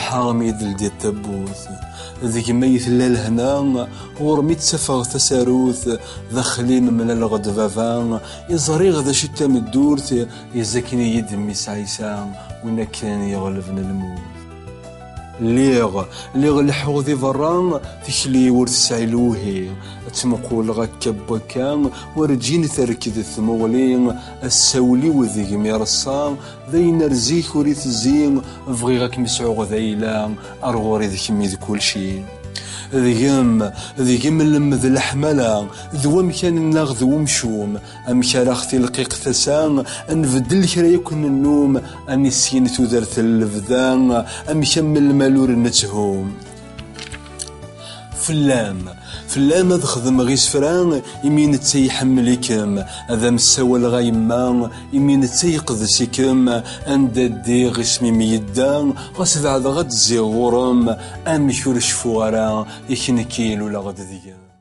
حامد لدي التبوث ذيك ميت للهنا ورمي تسفغ تساروث ذخلين من الغد فافان يزري غدا شتا من الدورت يزكني يدمي سعيسان وين كان يغلبنا الموت ليغ الحوضي فران تشلي ورث سعيلوهي تمقول غكب كان ورجين تركض الثمولين السولي وذي ميرصان ذين رزيك وريث الزين فغي غاك مسعوغ ذيلا أرغوري ذيك ميذ كل شي ذيقم اللمذ الحملة ذو مكان النغذ ومشوم أمكان أختي القيق ثسان أنفدل كرا يكون النوم أني سين تذرث اللفذان أمكان المالور نتهوم فلام هذا خدم غيس فران يمين تيحملكم هذا مساوى الغيمان يمين تيقذسكم عند دي غسمي ميدان غسد هذا غد زي غرم أمشور شفورا يكنكيل ولا غد ذيان.